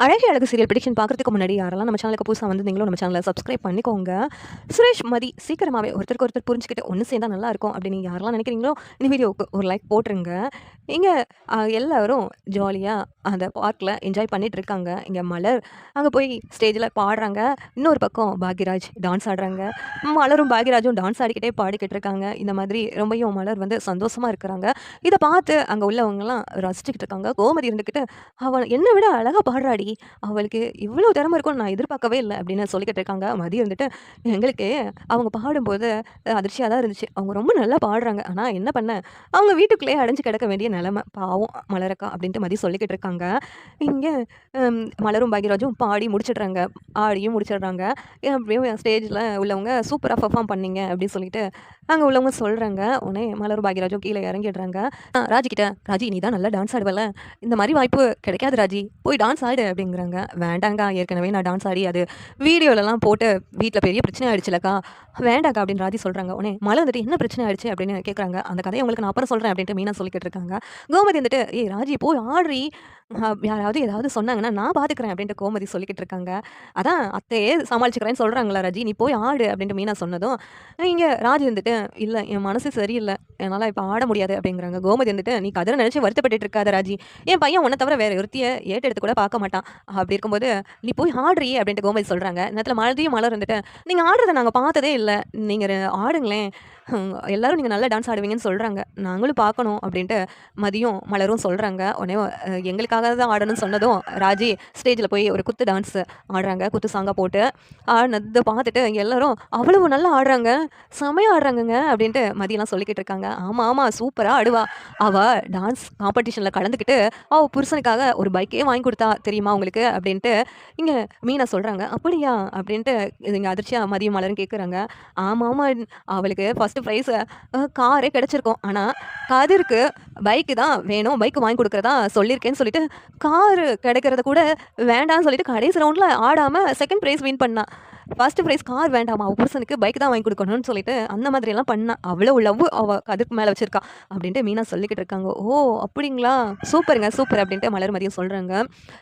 அழகே அழகு serial prediction பார்க்குறதுக்கு முன்னாடி யாரெல்லாம் நம்ம சேனலுக்கு புதுசாக வந்திருந்தீங்களோ நம்ம சேனலை சப்ஸ்கிரைப் பண்ணிக்கோங்க. சுரேஷ், மதி சீக்கிரமாகவே ஒருத்தருக்கு ஒருத்தர் புரிஞ்சுக்கிட்டு ஒன்று சேர்ந்தா நல்லாயிருக்கும் அப்படின்னு யாரெல்லாம் நினைக்கிறீங்களோ இந்த வீடியோவுக்கு ஒரு லைக் போட்டுருங்க. இங்கே எல்லாரும் ஜாலியாக அந்த பார்க்கில் என்ஜாய் பண்ணிட்டு இருக்காங்க. இங்கே மலர் அங்கே போய் ஸ்டேஜில் பாடுறாங்க. இன்னொரு பக்கம் பாக்யராஜ் டான்ஸ் ஆடுறாங்க. மலரும் பாக்யராஜும் டான்ஸ் ஆடிக்கிட்டே பாடிக்கிட்டு இருக்காங்க. இந்த மாதிரி ரொம்பவும் மலர் வந்து சந்தோஷமாக இருக்கிறாங்க. இதை பார்த்து அங்கே உள்ளவங்கலாம் ரசிச்சுக்கிட்டு இருக்காங்க. கோமதி இருந்துக்கிட்டு அவன் என்னை விட அழகாக பாடுறாடி, அவளுக்கு இவ்வளோ திறமை இருக்கும்னு நான் எதிர்பார்க்கவே இல்லை அப்படின்னு சொல்லிக்கிட்டு இருக்காங்க. மதி இருந்துட்டு எங்களுக்கு அவங்க பாடும்போது அதிர்ச்சியாக தான் இருந்துச்சு. அவங்க ரொம்ப நல்லா பாடுறாங்க. ஆனால் என்ன பண்ண, அவங்க வீட்டுக்குள்ளேயே அடைஞ்சு கிடக்க வேண்டிய நிலைமை பாவம் மலரக்கா அப்படின்ட்டு மதி சொல்லிக்கிட்டு இருக்காங்க. இங்கே மலரும் பாக்யராஜும் பாடி முடிச்சிடுறாங்க, ஆடியும் முடிச்சிடுறாங்க. அப்படியே ஸ்டேஜில் உள்ளவங்க சூப்பராக பெர்ஃபார்ம் பண்ணீங்க அப்படின்னு சொல்லிட்டு அங்கே உள்ளவங்க சொல்கிறாங்க. உடனே மலரும் பாக்யராஜும் கீழே இறங்கிடுறாங்க. ராஜி கிட்ட, ராஜி நீ தான் நல்லா டான்ஸ் ஆடுவல, இந்த மாதிரி வாய்ப்பு கிடைக்காது ராஜி, போய் டான்ஸ் ஆடு அப்படிங்கிறாங்க. வேண்டாங்க, ஏற்கனவே நான் டான்ஸ் ஆடி அது வீடியோலலாம் போட்டு வீட்டில் பெரிய பிரச்சனை ஆயிடுச்சுலக்கா, வேண்டாக்கா அப்படின்னு ராஜி சொல்கிறாங்க. உடனே மழை வந்துட்டு என்ன பிரச்சனை ஆயிடுச்சு அப்படின்னு கேட்குறாங்க. அந்த கதையை உங்களுக்கு நான் அப்புறம் சொல்கிறேன் அப்படின்ட்டு மீனா சொல்லிக்கிட்டு இருக்காங்க. கோமதி வந்துட்டு ராஜி போய் ஆடுறி, யாராவது ஏதாவது சொன்னாங்கன்னா நான் பார்த்துக்கிறேன் அப்படின்ட்டு கோமதி சொல்லிக்கிட்டு இருக்காங்க. அதான் அத்தையே சமாளிச்சுக்கிறேன்னு சொல்கிறாங்களா ராஜி, நீ போய் ஆடு அப்படின்ட்டு மீனா சொன்னதும் இங்கே ராஜி வந்துட்டு இல்லை என் மனசு சரியில்லை, என்னால் இப்போ ஆட முடியாது அப்படிங்கிறாங்க. கோமதி வந்துட்டு நீ கதரை நினச்சி வருத்தப்பட்டு இருக்காத ராஜி, என் பையன் உன்னை தவிர வேற ஒருத்தியை ஏட்டெடுத்து கூட பார்க்க மாட்டான், அப்படி இருக்கும்போது நீ போய் ஆடுறீ அப்படின்ட்டு கோமதி சொல்கிறாங்க. நேரத்தில் மலர்தியும் மலர் வந்துட்டு நீங்கள் ஆடுறதை நாங்கள் பார்த்ததே இல்லை, நீங்கள் ஆடுங்களேன், எல்லாரும் நீங்கள் நல்லா டான்ஸ் ஆடுவீங்கன்னு சொல்கிறாங்க, நாங்களும் பார்க்கணும் அப்படின்ட்டு மதியும் மலரும் சொல்கிறாங்க. உடனே எங்களுக்காக தான் ஆடணும்னு சொன்னதும் ராஜி ஸ்டேஜில் போய் ஒரு குத்து டான்ஸ் ஆடுறாங்க. குத்து சாங்காக போட்டு ஆடினதை பார்த்துட்டு எல்லாரும் அவ்வளவு நல்லா ஆடுறாங்க, செமையாக ஆடுறாங்கங்க அப்படின்ட்டு மதியெல்லாம் சொல்லிக்கிட்டு இருக்காங்க. ஆமாம் ஆமாம் சூப்பராக ஆடுவா, அவள் டான்ஸ் காம்படிஷனில் கலந்துக்கிட்டு அவள் புருஷனுக்காக ஒரு பைக்கே வாங்கி கொடுத்தா தெரியுமா உங்களுக்கு அப்படின்ட்டு இங்கே மீனா சொல்கிறாங்க. அப்படியா அப்படின்ட்டு இங்கே அதிர்ச்சியாக மதியம் மலரும் கேட்குறாங்க. ஆமாம் ஆமாம், அவளுக்கு ஃபஸ்ட்டு ப்ரைஸ் காரே கிடச்சிருக்கும், ஆனால் கதிருக்கு பைக்கு தான் வேணும், பைக்கு வாங்கி கொடுக்குறதா சொல்லியிருக்கேன்னு சொல்லிட்டு காரு கிடைக்கிறத கூட வேண்டாம்னு சொல்லிட்டு கடைசி ரவுண்டில் ஆடாமல் செகண்ட் ப்ரைஸ் வின் பண்ணா. ஃபர்ஸ்ட் ப்ரைஸ் கார் வேண்டாமா, அவள் புருஷனுக்கு பைக் தான் வாங்கி கொடுக்கணும்னு சொல்லிட்டு அந்த மாதிரியெல்லாம் பண்ணா, அவ்வளோ லவ் அவள் கதிர்க்கு மேலே வச்சிருக்கா அப்படின்ட்டு மீனா சொல்லிக்கிட்டு இருக்காங்க. ஓ அப்படிங்களா, சூப்பருங்க சூப்பர் அப்படின்ட்டு மலர் மதியம் சொல்கிறாங்க.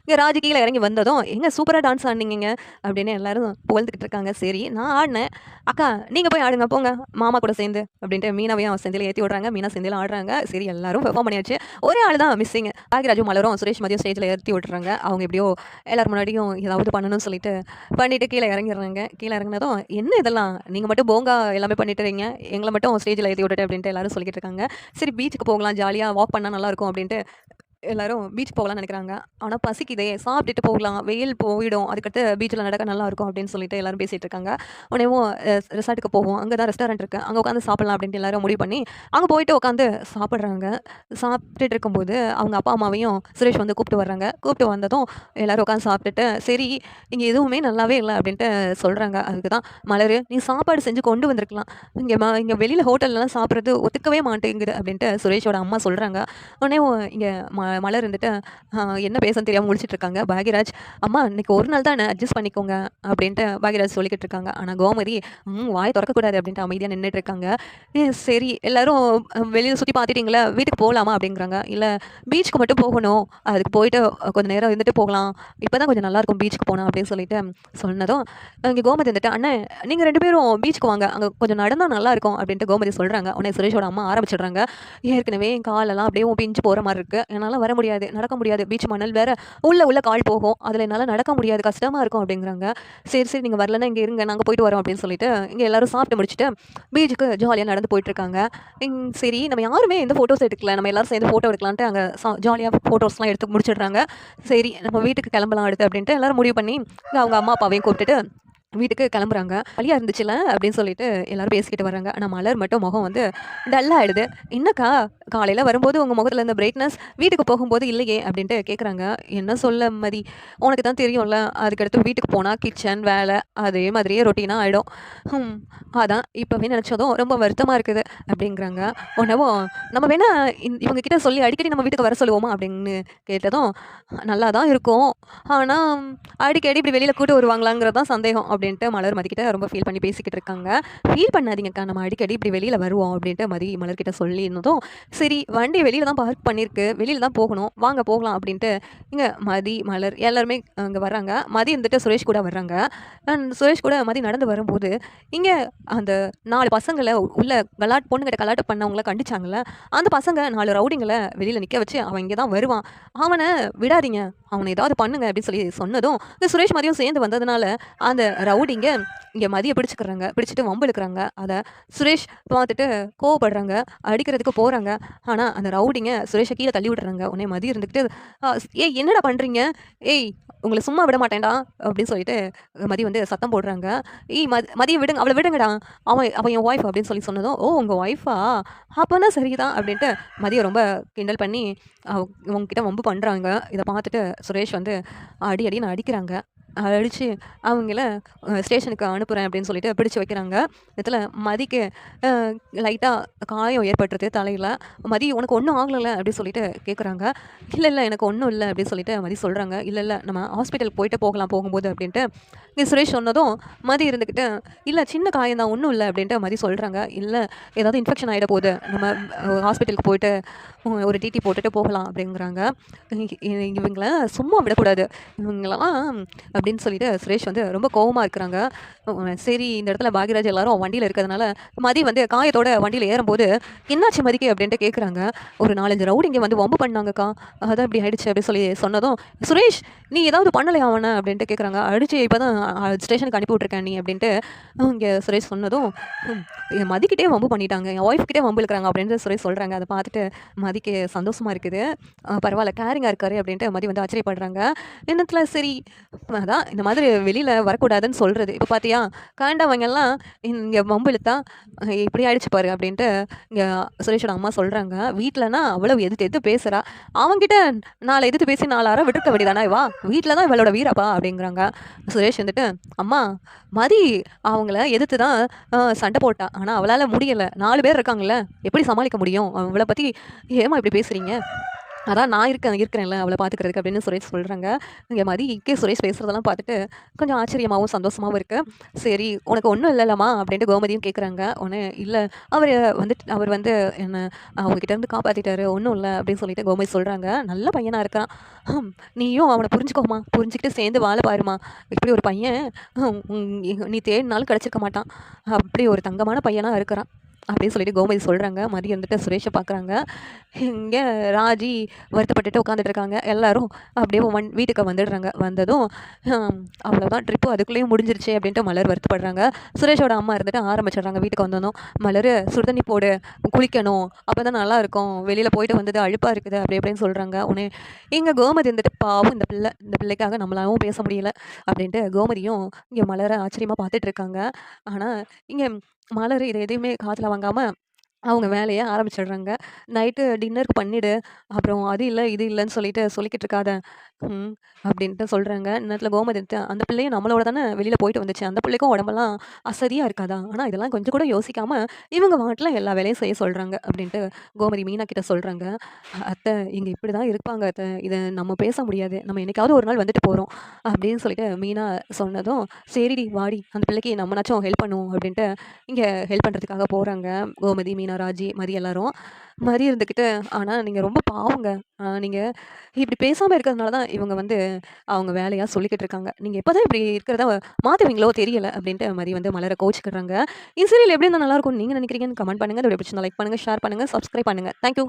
இங்கே ராஜி கீழே இறங்கி வந்ததும் எங்கே சூப்பராக டான்ஸ் ஆடினீங்க அப்படின்னு எல்லாரும் புகழ்ந்துக்கிட்டு இருக்காங்க. சரி நான் ஆடினேன், அக்கா நீங்கள் போய் ஆடுங்க போங்க மாமா கூட சேர்ந்து அப்படின்ட்டு மீனாவையும் செந்தில் ஏற்றி விடுறாங்க. மீனா செந்தில் ஆடுறாங்க. சரி எல்லாரும் பெர்ஃபார்ம் பண்ணியாச்சு, ஒரே ஆள் தான் மிஸ்ஸிங், பாக்யராஜும் மலரும் சுரேஷ் மதியம் ஸ்டேஜில் ஏற்றி விட்டுறாங்க. அவங்க எப்படியோ எல்லாரும் முன்னாடியும் ஏதாவது பண்ணணும்னு சொல்லிட்டு பண்ணிட்டு கீழே இறங்கிடுறாங்க. கீழே இறங்கினதும் என்ன இதெல்லாம் நீங்கள் மட்டும் போங்கா எல்லாமே பண்ணிட்டுறீங்க, எங்களை மட்டும் ஸ்டேஜில் ஏற்றி விட்டுட்டு அப்படின்ட்டு எல்லாரும் சொல்லிக்கிட்டு இருக்காங்க. சரி பீச்சுக்கு போகலாம், ஜாலியாக வாக் பண்ணால் நல்லாயிருக்கும் அப்படின்ட்டு எல்லாரும் பீச் போகலாம்னு நினைக்கிறாங்க. ஆனால் பசிக்குதே, சாப்பிட்டுட்டு போகலாம், வெயில் போயிடும், அதுக்கடுத்து பீச்சில் நடக்க நல்லா இருக்கும் அப்படின்னு சொல்லிட்டு எல்லாரும் பேசிகிட்டு இருக்காங்க. உடனேவும் ரெசார்ட்டுக்கு போவோம், அங்கே தான் ரெஸ்டாரண்ட் இருக்குது, அங்கே உட்காந்து சாப்பிடலாம் அப்படின்ட்டு எல்லாரும் முடிவு பண்ணி அங்கே போயிட்டு உட்காந்து சாப்பிட்றாங்க. சாப்பிட்டுட்டு இருக்கும்போது அவங்க அப்பா அம்மாவையும் சுரேஷ் வந்து கூப்பிட்டு வர்றாங்க. கூப்பிட்டு வந்ததும் எல்லாரும் உட்காந்து சாப்பிட்டுட்டு சரி இங்கே எதுவுமே நல்லாவே இல்லை அப்படின்ட்டு சொல்கிறாங்க. அதுக்கு தான் மலர் நீ சாப்பாடு செஞ்சு கொண்டு வந்திருக்கலாம், இங்கே வெளியில் ஹோட்டல்லாம் சாப்பிட்றது ஒத்துக்கவே மாட்டேங்குது அப்படின்ட்டு சுரேஷோட அம்மா சொல்கிறாங்க. உடனே இங்கே மலர் இருந்துட்டு என்ன பேசன்னு தெரியாமல் முடிச்சுட்டு இருக்காங்க. பாக்யராஜ் அம்மா இன்னைக்கு ஒரு நாள் தான் என்ன அட்ஜஸ்ட் பண்ணிக்கோங்க அப்படின்ட்டு பாக்யராஜ் சொல்லிக்கிட்டு இருக்காங்க. ஆனால் கோமதி வாயை திறக்கக்கூடாது அப்படின்ட்டு அமைதியாக நின்றுட்டு இருக்காங்க. சரி எல்லாரும் வெளியில் சுற்றி பார்த்துட்டிங்களா, வீட்டுக்கு போகலாமா அப்படிங்கிறாங்க. இல்லை பீச்சுக்கு மட்டும் போகணும், அதுக்கு போயிட்டு கொஞ்சம் நேரம் இருந்துட்டு போகலாம், இப்போ தான் கொஞ்சம் நல்லாயிருக்கும் பீச்சுக்கு போகணும் அப்படின்னு சொல்லிட்டு சொன்னதும் இங்கே கோமதி வந்துட்டு அண்ணன் நீங்கள் ரெண்டு பேரும் பீச்சுக்கு வாங்க, அங்கே கொஞ்சம் நடந்தால் நல்லாயிருக்கும் அப்படின்ட்டு கோமதி சொல்கிறாங்க. உடனே சுரேஷோட அம்மா ஆரம்பிச்சிடுறாங்க. ஏற்கனவே காலெல்லாம் அப்படியே பிஞ்சு போகிற மாதிரி இருக்குது, என்னால் வர முடியாது, நடக்க முடியாது, பீச் மணல் வேற உள்ள கால் போகும், அதில் என்னால் நடக்க முடியாது, கஷ்டமாக இருக்கும் அப்படிங்கிறாங்க. சரி சரி நீங்கள் வரலன்னா இங்கே இருங்க, நாங்கள் போயிட்டு வரோம் அப்படின்னு சொல்லிட்டு இங்கே எல்லாரும் சாப்பிட்டு முடிச்சுட்டு பீச்சுக்கு ஜாலியாக நடந்து போயிட்டுருக்காங்க. சரி நம்ம யாருமே எந்த ஃபோட்டோஸ் எடுக்கல, நம்ம எல்லாரும் சேர்ந்து ஃபோட்டோ எடுக்கலான்ட்டு அங்கே ஜாலியாக ஃபோட்டோஸ்லாம் எடுத்து முடிச்சிடுறாங்க. சரி நம்ம வீட்டுக்கு கிளம்பலாம் அடுத்து அப்படின்ட்டு எல்லாரும் முடிவு பண்ணி அவங்க அம்மா அப்பாவையும் கூப்பிட்டுட்டு வீட்டுக்கு கிளம்புறாங்க. வழியாக இருந்துச்சுல அப்படின்னு சொல்லிட்டு எல்லாரும் பேசிக்கிட்டு வராங்க. ஆனால் மலர் மட்டும் முகம் வந்து டல்லாகிடுது. என்னக்கா காலையில் வரும்போது உங்கள் முகத்தில் இருந்த பிரைட்னஸ் வீட்டுக்கு போகும்போது இல்லையே அப்படின்ட்டு கேட்குறாங்க. என்ன சொல்ல மதி, உனக்கு தான் தெரியும்ல, அதுக்கடுத்து வீட்டுக்கு போனால் கிச்சன் வேலை அதே மாதிரியே ரொட்டீனாக ஆகிடும், அதான் இப்போவே நினச்சதும் ரொம்ப வருத்தமாக இருக்குது அப்படிங்கிறாங்க. உடனேவும் நம்ம வேணா இவங்க கிட்ட சொல்லி அடிக்கடி நம்ம வீட்டுக்கு வர சொல்லுவோமா அப்படின்னு கேட்டதும் நல்லா தான் இருக்கும், ஆனால் அடிக்கடி இப்படி வெளியில் கூட்டு வருவாங்களாங்கிறது தான் சந்தேகம் அப்படின்னு அப்படின்ட்டு மலர் மதிக்கிட்ட ரொம்ப ஃபீல் பண்ணி பேசிக்கிட்டு இருக்காங்க. "ஃபீல் பண்ணாதீங்கக்கா, நம்ம அடிக்கடி இப்படி வெளியில வருவோம்" அப்படின்ட்டு மதி மலர்கிட்ட சொல்லியிருந்ததும், "சரி வண்டி வெளியில தான் பார்க் பண்ணியிருக்கு. வெளியில தான் போகணும். வாங்க போகலாம்" அப்படின்ட்டு இங்க மதி, மலர் எல்லாருமே அங்க வர்றாங்க. மதி இருந்துட்டு சுரேஷ் கூட வர்றாங்க. சுரேஷ் கூட மதி நடந்து வரும்போது, இங்க அந்த 4 பசங்கள உள்ள பொண்ணுகிட்ட கலாட்டா பண்ணவங்கள கண்டிச்சாங்கல்ல, அந்த பசங்க 4 ரவுடிங்கள வெளியில நிக்க வச்சு, "அவன் இங்க தான் வருவான். அவன விடாதீங்க. அவன ஏதாவது பண்ணுங்க" அப்படின்னு சொல்லி சொன்னதும், இந்த சுரேஷ் மதியும் சேர்ந்து வந்ததுனால, அந்த ரவுடிங்க இங்க மதிய பிடிச்சுக்கிறாங்க. பிடிச்சுட்டு வம்பு இழுக்குறாங்க. அத சுரேஷ் பார்த்துட்டு கோவப்படுறாங்க. அடிக்கிறதுக்கு போறாங்க. ஆனா, அந்த ரவுடிங்க சுரேஷ கீழ தள்ளி விட்டுறாங்க. உடனே மதி இருந்துகிட்டு, "ஏய் என்னடா பண்றீங்க? ஏய் உங்கள சும்மா விட மாட்டேன்டா" அப்படின்னு சொல்லிட்டு மதி வந்து சத்தம் போடுறாங்க. "ஏய் மதிய விடுங்க. அவள விடுங்கடா. அவ என் ஒய்ஃப்" அப்படின்னு சொல்லி சொன்னதும், "ஓ! உங்க ஒய்ஃபா? அப்பன்னா சரிதான்" அப்படின்ட்டு மதிய ரொம்ப கிண்டல் பண்ணி இவங்ககிட்ட வம்பு பண்றாங்க. இத பார்த்துட்டு சுரேஷ் வந்து அடி அடின்னு அடிக்கிறாங்க. அடிச்சு அவங்கள ஸ்டேஷனுக்கு அனுப்புறேன் அப்படின்னு சொல்லிட்டு பிடிச்சு வைக்கிறாங்க. இதில மதிக்கு அ லைட்டா காயம் ஏற்பட்டுருது தலையில. "மதி உனக்கு ஒண்ணும் ஆகலல்ல?" அப்படின்னு சொல்லிட்டு கேட்குறாங்க. "இல்ல, இல்ல எனக்கு ஒண்ணும் இல்ல" அப்படின்னு சொல்லிட்டு மதி சொல்றாங்க. "இல்ல, இல்ல நம்ம ஹாஸ்பிட்டலுக்கு போயிட்டு போகலாம் போகும்போது" அப்படின்ட்டு இங்க சுரேஷ் சொன்னதும், மதி இருந்துக்கிட்டு, "இல்ல சின்ன காயம் தான் ஒண்ணும் இல்ல" அப்படின்ட்டு மதி சொல்றாங்க. "இல்ல ஏதாவது இன்ஃபெக்ஷன் ஆயிட போகுது. நம்ம ஹாஸ்பிட்டலுக்கு போயிட்டு ஒரு டிடி போட்டுட்டு போகலாம்" அப்படிங்கிறாங்க. இவங்கள சும்மா விடக்கூடாது. இவங்களலாம் அப்படின்னு சொல்லிட்டு சுரேஷ் வந்து ரொம்ப கோவமா இருக்கிறாங்க. சரி இந்த இடத்துல பாக்யராஜ் எல்லாரும் வண்டியில இருக்கிறதுனால, மதி வந்து காயத்தோட வண்டியில ஏறும்போது, "என்னாச்சு மதிக்கு?" அப்படின்ட்டு கேட்குறாங்க. "ஒரு 4, 5 ரவுடிங்க வந்து வம்பு பண்ணாங்கக்கா. அதான் இப்படி ஆயிடுச்சு" அப்படின்னு சொல்லி சொன்னதும், "சுரேஷ் நீ ஏதாவது பண்ணலையா அவன?" அப்படின்ட்டு கேட்குறாங்க. "அடிச்சு இப்பதான் ஸ்டேஷனுக்கு அனுப்பி விட்டுருக்கேன் நீ" அப்படின்ட்டு இங்க சுரேஷ் சொன்னதும், என் மதிக்கிட்டே வம்பு பண்ணிட்டாங்க. என் ஒய்ஃப் கிட்டே வம்பு இழுக்குறாங்க அப்படின்னு சுரேஷ் சொல்றாங்க. அத பார்த்துட்டு மதிக்கு சந்தோஷமா இருக்குது. பரவால்ல கேரிங்கா இருக்காரு அப்படின்ட்டு மதி வந்து ஆச்சரியப்படுறாங்க. எண்ணத்துல சரி அதான் இந்த மாதிரி வெளியில வரக்கூடாதுன்னு சொல்றது. இப்ப பார்த்தியா, கண்டவங்கலாம் இங்க வம்பு இழுத்தா இப்படி ஆயிடுச்சு பாரு அப்படின்ட்டு இங்க சுரேஷோட அம்மா சொல்றாங்க. வீட்லனா அவ்வளவு எதிர்த்து எதிர்த்து பேசுறா. அவன்கிட்ட 4 எதிர்த்து பேசி 4 அற விட்டுருக்க வேண்டியதானே இவா? வீட்ல தான் இவளோட வீரப்பா அப்படிங்கிறாங்க. சுரேஷ் வந்துட்டு, "அம்மா மதி அவங்கள எதிர்த்து தான் சண்டை போட்டா. ஆனா அவளால முடியல. 4 பேர் இருக்காங்கல்ல. எப்படி சமாளிக்க முடியும்? அவள பத்தி ஏம்மா இப்படி பேசுறீங்க? அதான் நான் இருக்கிறேன்ல அவள பார்த்துக்கிறதுக்கு" அப்படின்னு சுரேஷ் சொல்றாங்க. இங்க மதிக்கு சுரேஷ் பேசுறதெல்லாம் பார்த்துட்டு கொஞ்சம் ஆச்சரியமாவும், சந்தோஷமாவும் இருக்கு. "சரி உனக்கு ஒண்ணும் இல்லல்லம்மா?" அப்படின்ட்டு கோமதியும் கேட்குறாங்க. உடனே "இல்ல அவர் வந்து என்ன அவங்க கிட்ட இருந்து காப்பாத்திட்டாரு. ஒண்ணும் இல்ல" அப்படின்னு சொல்லிட்டு கோமதி சொல்றாங்க. "நல்ல பையனா இருக்கான். நீயும் அவன புரிஞ்சுக்கோமா. புரிஞ்சுக்கிட்டு சேர்ந்து வாழ பாரும்மா. இப்படி ஒரு பையன் நீ தேடினாலும் கிடைச்சிருக்க மாட்டான். அப்படி ஒரு தங்கமான பையனா இருக்கிறான்" அப்படின்னு சொல்லிட்டு கோமதி சொல்றாங்க. மதி வந்துட்டு சுரேஷ பார்க்குறாங்க. இங்க ராஜி வருத்தப்பட்டுட்டு உட்காந்துட்டு இருக்காங்க. எல்லாரும் அப்படியே வீட்டுக்கு வந்துடுறாங்க. வந்ததும் ஹம், அவ்வளோதான் ட்ரிப்பு அதுக்குள்ளேயும் முடிஞ்சிருச்சே அப்படின்ட்டு மலர் வருத்தப்படுறாங்க. சுரேஷோட அம்மா இருந்துட்டு ஆரம்பிச்சிடுறாங்க வீட்டுக்கு வந்ததும். "மலர் சுடுதண்ணி போடு, குளிக்கணும். அப்பதான் நல்லா இருக்கும். வெளியில போயிட்டு வந்தது அலுப்பா இருக்குது" அப்படி இப்படின்னு சொல்றாங்க. உடனே எங்க கோமதி இருந்துட்டு, "பாவம் இந்த பிள்ளைக்காக நம்மளாவும் பேச முடியல" அப்படின்ட்டு கோமதியும் இங்க மலர ஆச்சரியமா பார்த்துட்டு இருக்காங்க. ஆனா இங்க மலர் இத எதையுமே காதுல வாங்காம அவங்க வேலைய ஆரம்பிச்சிடுறாங்க. "நைட்டு டின்னருக்கு பண்ணிடு. அப்புறம் அது இல்ல, இது இல்லன்னு சொல்லிக்கிட்டு இருக்காத" ம் அப்படின்ட்டு சொல்றாங்க. நேரத்துல கோமதி வந்துட்டு, "அந்த பிள்ளையும் நம்மளோட தானே வெளியில போயிட்டு வந்துச்சு. அந்த பிள்ளைக்கும் உடம்பெல்லாம் அசதியா இருக்காதா? ஆனா இதெல்லாம் கொஞ்சம் கூட யோசிக்காம இவங்க பாட்டுல எல்லா வேலையும் செய்ய சொல்றாங்க" அப்படின்ட்டு கோமதி மீனா கிட்ட சொல்றாங்க. "அத்தை இங்க இப்படிதான் இருப்பாங்க அத்தை. இத நம்ம பேச முடியாது. நம்ம என்னைக்காவது ஒரு நாள் வந்துட்டு போறோம்" அப்படின்னு சொல்லிட்டு மீனா சொன்னதும், "சரிடி வாடி அந்த பிள்ளைக்கு நம்மனாச்சும் ஹெல்ப் பண்ணுவோம்" அப்படின்ட்டு இங்க ஹெல்ப் பண்றதுக்காக போறாங்க. கோமதி, மீனா, ராஜி, மதி எல்லாரும். மதி இருந்துக்கிட்டு, "ஆனா நீங்க ரொம்ப பாவங்க. நீங்க இப்படி பேசாம இருக்கிறதுனால தான் இவங்க வந்து அவங்க வேலையா சொல்லிக்கிட்டு இருக்காங்க. நீங்க எப்பதான் இப்படி இருக்கிறத மாத்துவீங்களோ தெரியல" அப்படின்ட்டு மதி வந்து மலர கோவிச்சுக்கிறாங்க. இந்த சீரியல் எப்படி இருந்தா நல்லாயிருக்கும்னு நீங்க நினைக்கிறீங்கன்னு கமெண்ட் பண்ணுங்க. இந்த வீடியோ பிடிச்சிருந்தா லைக் பண்ணுங்க, ஷேர் பண்ணுங்க, சப்ஸ்கிரைப் பண்ணுங்க. Thank you.